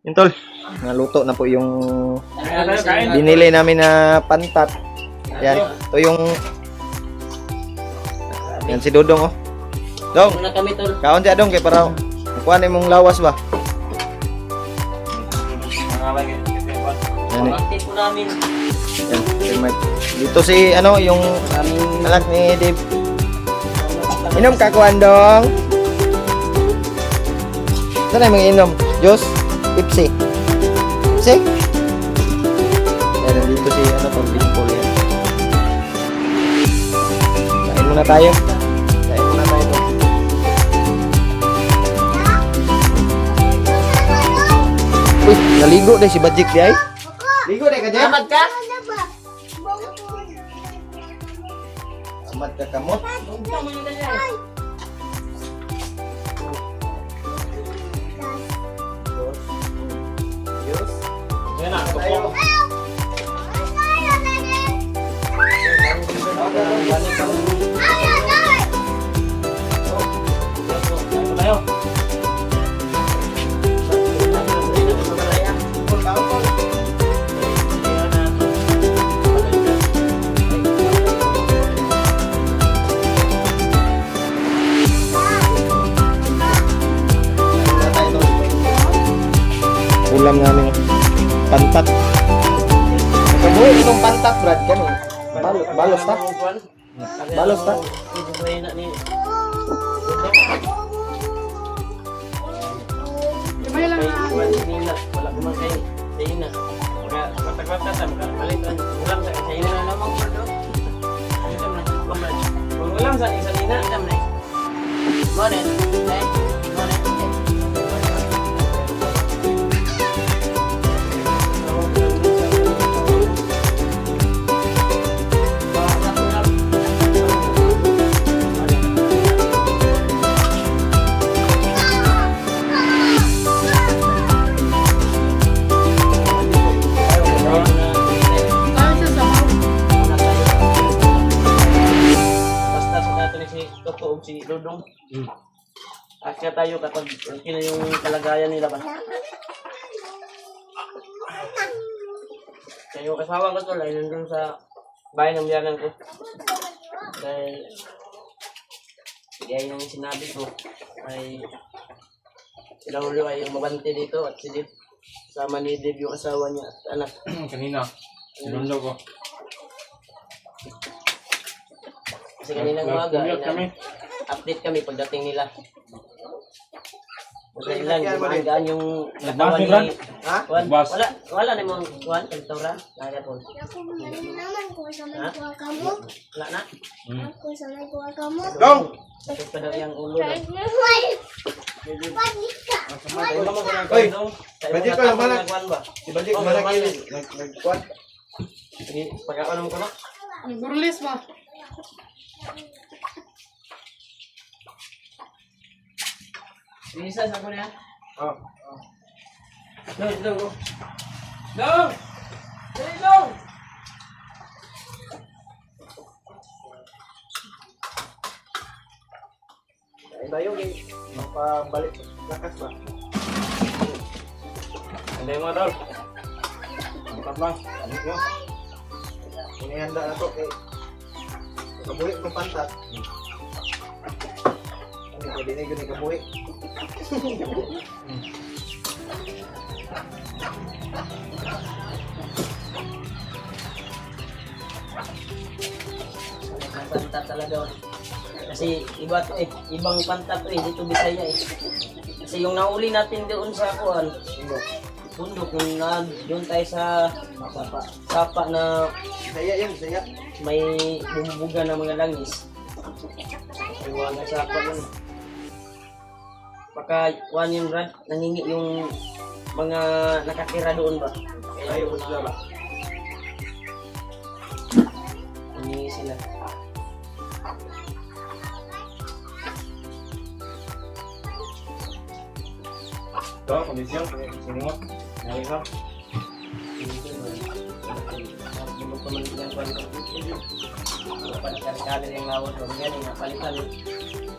Yun tol, naluto na po yung binili namin na pantat. Yan, ito yung yan si Dodong oh. Dong, Muna kami tol. kaon siya dong kay para kuha na mong lawas ba? Yan, eh. Active po namin. Yan, si Mike. Dito si ano yung Aming anak ni Dave. Inom ka kuan dong. Saan ay mga inom? Juice? Pepsi? Pepsi? Yan, nandito si ano to, Dimple yan. Kain muna tayo. Kain muna tayo to. Uy, naligo deh si Bajik di ay. Ligo deh ka dyan. Amad ka? Amat ka kamot. Juice. Yan na, Tayo. Tayo. Ulam namin pantat. Nakabuhi itong pantat, Brad, kami. Balos ta? Balos ta? Wala ko man kay Dina. Mga matak-matak ta makalitan. Ulam sa Dina na lamang ko do. Ulam sa Dina dam na. Mone, nay. Mone. Si Dodong. Asya tayo kapag okay na yung kalagayan nila ba? Kaya yung kasama ko tol ay nandun sa bahay ng biyanan ko. Dahil kaya yung sinabi ko ay sila ulo ay yung mabante dito at si Dave sama ni Dave yung asawa niya at anak. Kanina, sinundo ko. Kasi kaninang umaga ay Kami. update kami pagdating nila. Kasi lang, gumagaan yung katawan ni... Ha? Juan. Bas. Wala na mong Juan, pagtura. Kaya po. Ako magaling naman kung sa may kuha ka mo. Wala na. Ako sa may kuha ka mo. Dong! Sakit pa daw yung ulo. Ay, panik ka. Oy, Sa Bajik imong ka, natapon manak. na Juan ba? Si Bajik, Oh, mana normal kayo? Nagkuhan. Sige, pagkakaano mo ko na. Burles ba? Bilisan ako na. Oh. Dong, dong, dong. Dong! Dali, dong! Ay ba yung mapabalik lakas ba? Hindi mo, dong. Empat lang. Ano yun? Inihanda na to kay kabuhi kong pantat. Ano pwede na yun kabuhi? Pantat talaga. Kasi ibang pantat dito Bisaya eh. Kasi yung nahuli natin doon sa kuan, bundok yung doon tayo sa sapa na Saya yan, saya. may bumubuga ng mga langis. Iwan na sapa yun. Baka kuan yung Brad, nangingi yung mga nakatira doon ba? Kaya yun sila ba? Nangingi sila. Ito, kondisyon. Sino mo? Nalisa. Kalir yang lawan dominan yang palitan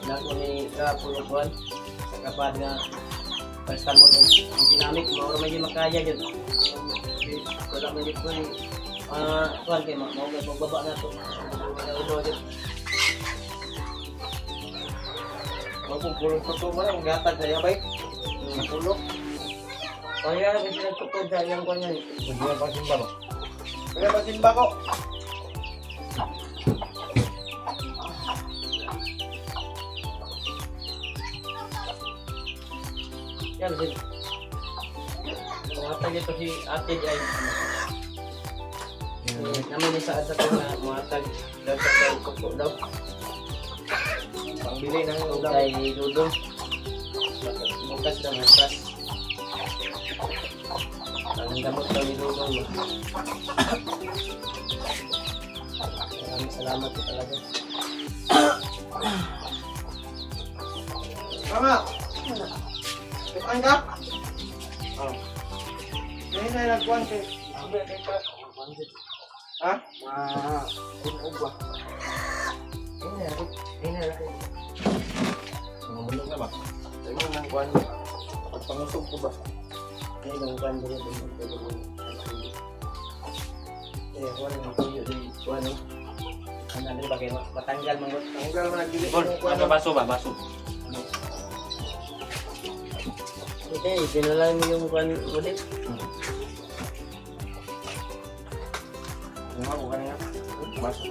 lagu ni ke puluhan sa kapag nga Pagstamo ng dinamik, mauro may di makaya yun. Wala may di ko kuhan kayo, maugay pagbaba na ito. Ulo yun. Magpupulong ko ito mo na, maghatag na yan, bay. Pulo. Kaya na kasi nagtutod sa iyang kuhan yan. Hindi pa simba ko. Kaya pa simba ko. Yan, din. Matag ito si Ate ay naman ni sa ata ko na matag daw sa kuko daw. Pangbili ng ulam. Kay Dudong. Bukas daw, bukas. Ang gamot daw ni Dudong. Maraming salamat po talaga. Mama! Kumain ka? Oh. Ngayon na nagkuhan kayo. Ha? Tinog ba? Ngayon na lang. Mamulog na ba? Ngayon na kuhan mo. Pagpangusog ko ba? Ngayon ang kuhan din ito. Kuhan ang tuyo din. Kuhan o. Ano na ba kayo? Matanggal mga. Tanggal mo nagbili Bon, ano baso ba? Baso. Hindi, dinala mo yung kuhan ulit. Nga, bukan nga. Baso.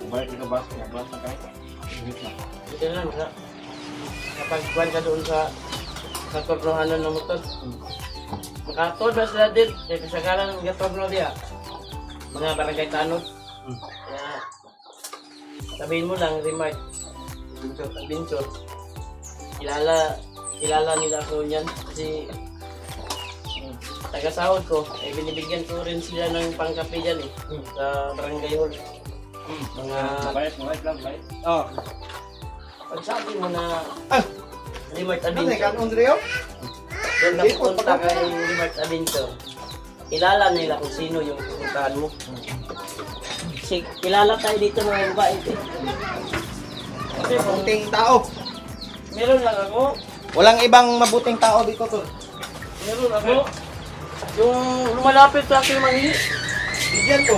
Balik ito baso. Baso na kayo. Na. Ito lang sa kapag kuhan ka doon sa tornohanan ng motor. Makatod na sila din. Kaya kasagalan ng gatorno diya. Mga barangay tanod. Kaya sabihin mo lang, remark. Binsor. Kilala nila ko niyan kasi taga-sahod ko, eh binibigyan ko rin sila ng pangkape dyan eh, sa barangay hall. Mga, Bayad lang, bayad. Oh. pag sabi mo na, Limart Ano na Adventure, kanon Rio? doon ka pupunta kay Limart Adventure, kilala nila kung sino yung pupuntahan mo. Kasi kilala tayo dito mga babae eh. Kasi kung Mabuting tao. meron lang ako, Walang ibang mabuting tao dito to. meron ako, yung lumalapit sa akin manghi, Bigyan ko.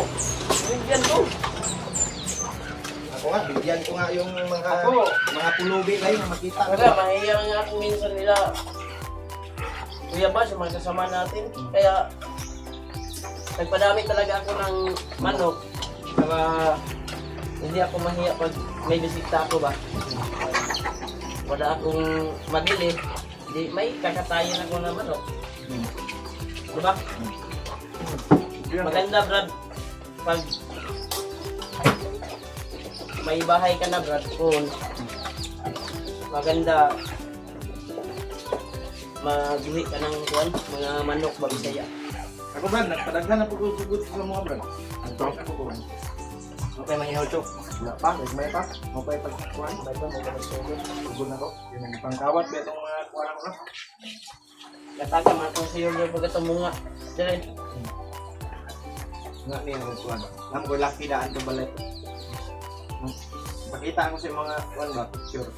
bigyan ko. Ako nga, bigyan ko nga yung Ako. mga pulubi na yun na makita. Kasi mahiya nga ako minsan nila. Kuya ba, sa mga kasama natin. Kaya, nagpadami talaga ako ng manok. Saka, hindi ako mahiya pag may bisita ako ba. Wala akong mabili. Di, may kakatayin ako ng manok. Diba? Maganda, Brad. Pag may bahay ka na, Brad, kung maganda magbuhi ka ng kuwan, mga manok ba Bisaya. Ako Brad, nagpadaghan na pagod sa mga Brad. Ang talk ako ko. Okay, mangihaw chok. Wala pa, may pa. Okay, pagkuhan. May ba, may sugod. Pagod na ko. Yun ang pangkawat. Ba itong mga kuhan ako na. Kataka man kung siyo yung pagkatunga. Dire. Nga niya ang kuhan. Alam ko, lucky daan ka balay. Pakita ko sa mga kuhan ba? Sure.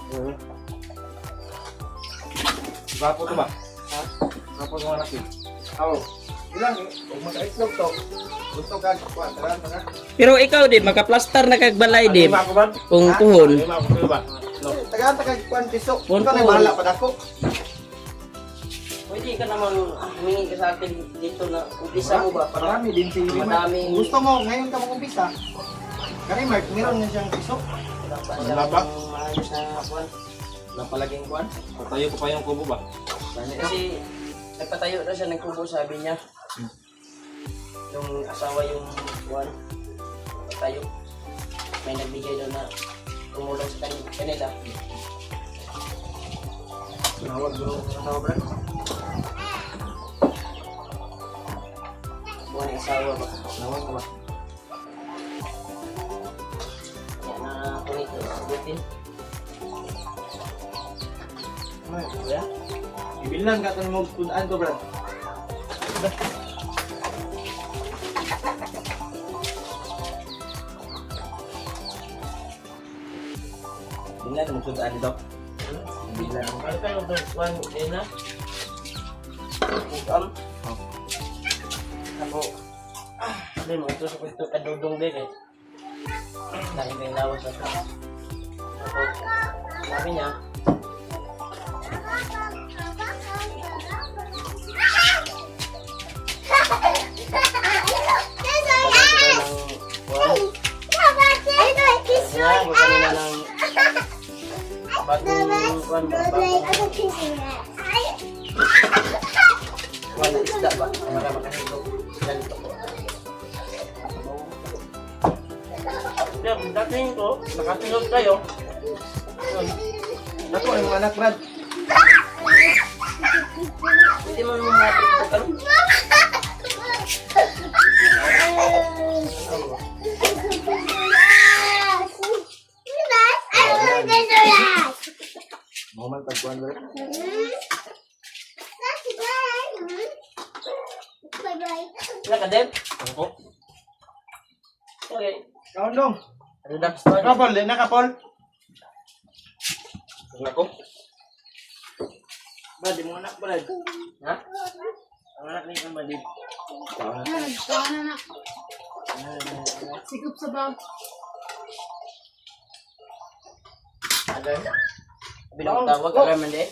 Gwapo to ba? Ha? Gwapo to mga laki. Oo. Ilang eh. Kung maka-itlog to, gusto ka kuhan. Tara, tara. Pero ikaw din, makaplastar na kagbalay din. Lima ko ba? Kung Ha? puhon. Lima ko ba? No. Taga kuhan piso. Kuhan Ikaw na po. bahala pa dako. Pwede ka naman humingi ka sa akin dito na umpisa mo ba? Para Marami din si Rimar. Madaming- Kung gusto mo, ngayon ka mag-umpisa. Kani Mark, meron na siyang piso. wala pa maayos na kuwan. Wala palaging kuhan. Patayo ko pa yung kubo ba? Kasi nagpatayo na siya ng kubo, sabi niya. Yung asawa yung kuwan, patayo. May nagbigay daw na tumulong sa kanila. Nawag doon ang asawa, Brad. Buwan ng asawa ba? Nawag ko ba? Kaya na kunit na sagutin. Ay, Kuya? Ibilan ka ito mo kudaan ko, Brad. Ibilan mo kudaan dito. Ibilan. Ano kayo doon? Kuwan, yun na? Ikaw? Ako, sabi mo, ito sa kwento kadudong din eh. Dahil may lawas sa ito. Ako, sabi niya, kanina ng bagong kuwan ba? Wala isda ba? Para makahilog. Ganito po. Yeah, dating ko, nakatilog kayo. Yun. Ako yung mga anak, Brad. Hindi mo naman natin ito karon. Mau man tagpuan, Brad. Wala ka, Deb? Ako? Okay. Kaon dong. Relax pa. Kapol, di na kapol. Ako? Brad, yung anak, Brad. Ha? Ang anak ni Kang Badid. Sikup sa bag. Alam? Bilang tawag, alam mo din?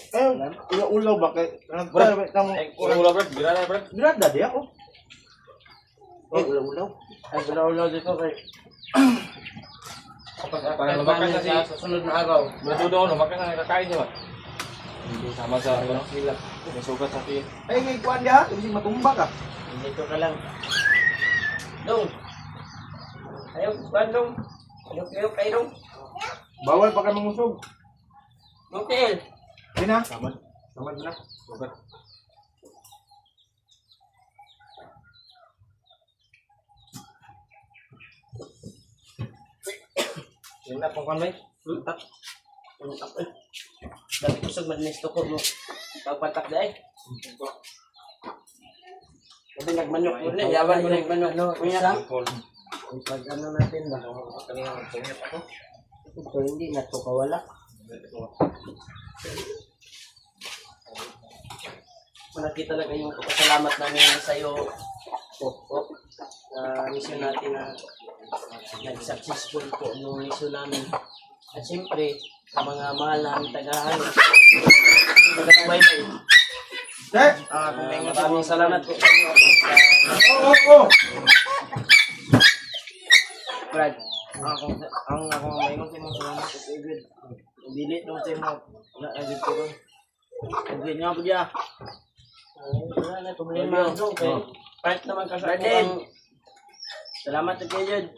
Ulaw ba kay? Brad. Kamu Ula, Brad. Bila na, Brad. Brad dadi ako. Ulaw. Ay, ulaw dito kay... Para lumakas na si... Sa susunod na araw. Brad, doon, lumakas na nakakain niya ba? Hindi sama sa ano. Sila. May sugat sa tiyan. Ay, ngay kuan dia, kasi matumba ka. Dito ka lang. Dong. Ayaw, bandong. Ayaw kayo, dong. Bawal pa ka mangusog. Hotel. Dina. Samad. Samad na. Sugat. Yan na pong kamay. Tak. Tak eh. Dami ko sa madnis to ko mo. Pagpatak na eh. Kasi nagmanok mo na. Yawan mo na yung manok. Kuya. Pag ano natin ba? Kanina magpungat ako. Ito hindi na ito kawala. Nakita talaga yung pasalamat namin sa iyo. Mission natin na nag-successful po yung mission namin. At siyempre, sa mga mahal namin tagahan. Bye-bye. Sir. Maraming salamat po sa inyo. Oh. Brad, ang akong mayon sa mga salamat sa David. Dili nung sa mga na-edit ko ron. Edit nga po diya. Wala na, problema. Part naman ka sa ako ang... Salamat sa kayo, Jud.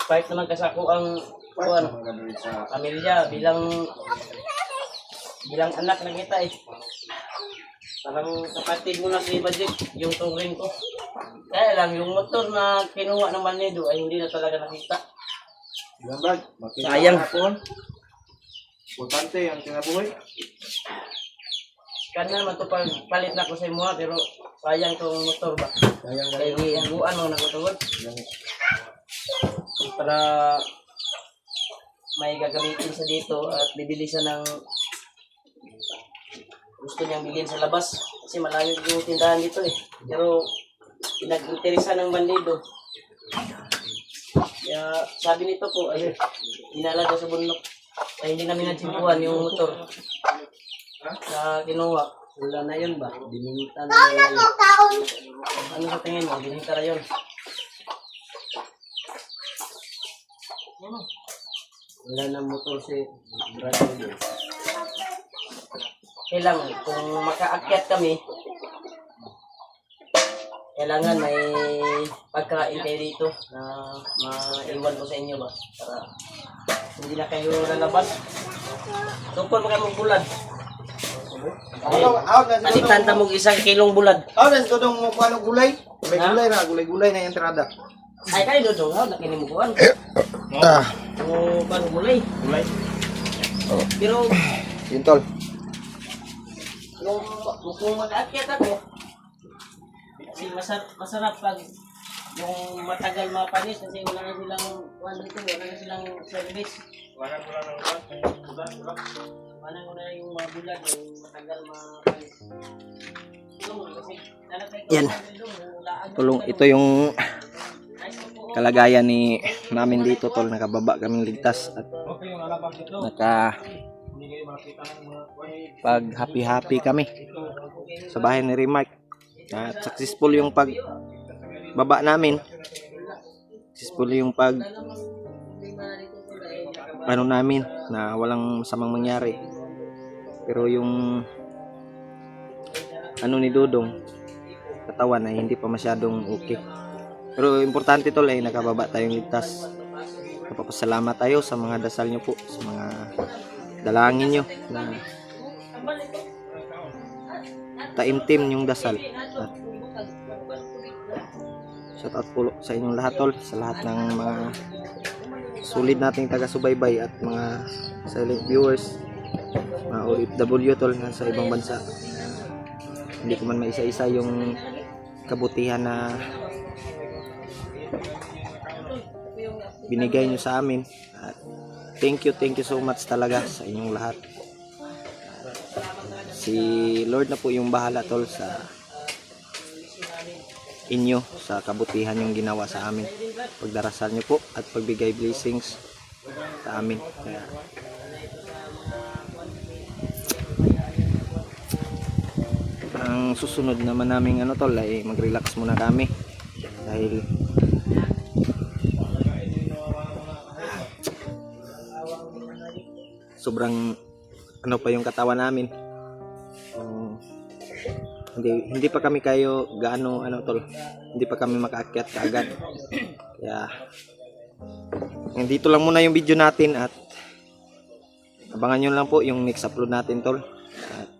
Part naman ka sa ako ang... Kuan, pamilya, bilang anak na kita eh. Parang kapatid mo na si Badik, yung turing ko. Kaya lang, yung motor na kinuha ng Manedo ay hindi na talaga nakita. Yan, Brad. Sayang. Importante ang kinabuhi. Kana man to palit na ko sa imo pero sayang tong motor ba. Sayang Kaya gihaguan mo na ko tungod. Para may gagamitin sa dito at bibili siya ng gusto niyang bilhin sa labas kasi malayo yung tindahan dito eh. Pero pinag-interesa ng bandido. Kaya sabi nito po ay dinala daw sa bundok. Ay hindi namin nagsimpuhan yung motor. Sa kinuha. Wala na yun ba? Bininita na yun. Ano sa tingin mo? Bininita na yun. Wala na motor si Brad. Kailangan, kung makaakyat kami, kailangan may pagkain kayo dito na maiwan ko sa inyo ba? Para hindi na kayo lalabas. Tungkol mo kayo bulad. Palitan ta mo 1 kilong bulad. Then tudong mo kuano gulay. May Ha? gulay na, gulay na entrada. Ay kayo dodong ha, nakini mo kuan. O paano gulay? Gulay. Pero Yun, kung mag-aakyat ako, kasi masarap pag yung matagal mapanis kasi wala na silang kuan dito, wala na silang service. Wala ko lang ng bulat. Wala na yung mga bulad, yung matagal mapanis. Yan. Tulong, ito yung kalagayan ni namin dito tol. Nakababa kaming ligtas at naka pag happy kami sa bahay ni Remark. At successful yung pag baba namin. Successful yung pag ano namin na walang masamang mangyari. Pero yung ano ni Dudong katawan ay hindi pa masyadong okay. Pero importante tol ay nakababa tayong ligtas. Napapasalamat tayo sa mga dasal nyo po, sa mga dalangin nyo na taimtim yung dasal. At shout out po sa inyong lahat tol, sa lahat ng mga sulit nating taga-subaybay at mga silent viewers, mga OFW tol na sa ibang bansa. Hindi ko man maisa-isa yung kabutihan na binigay nyo sa amin. At thank you so much talaga sa inyong lahat. Si Lord na po yung bahala tol sa inyo, sa kabutihan yung ginawa sa amin, pagdarasal nyo po at pagbigay blessings sa amin. Kaya ang susunod naman naming ano tol ay mag-relax muna kami dahil sobrang ano pa yung katawan namin. Hindi pa kami kayo gaano ano tol, hindi pa kami makaakyat kaagad. Kaya dito lang muna yung video natin at abangan nyo lang po yung next upload natin tol. At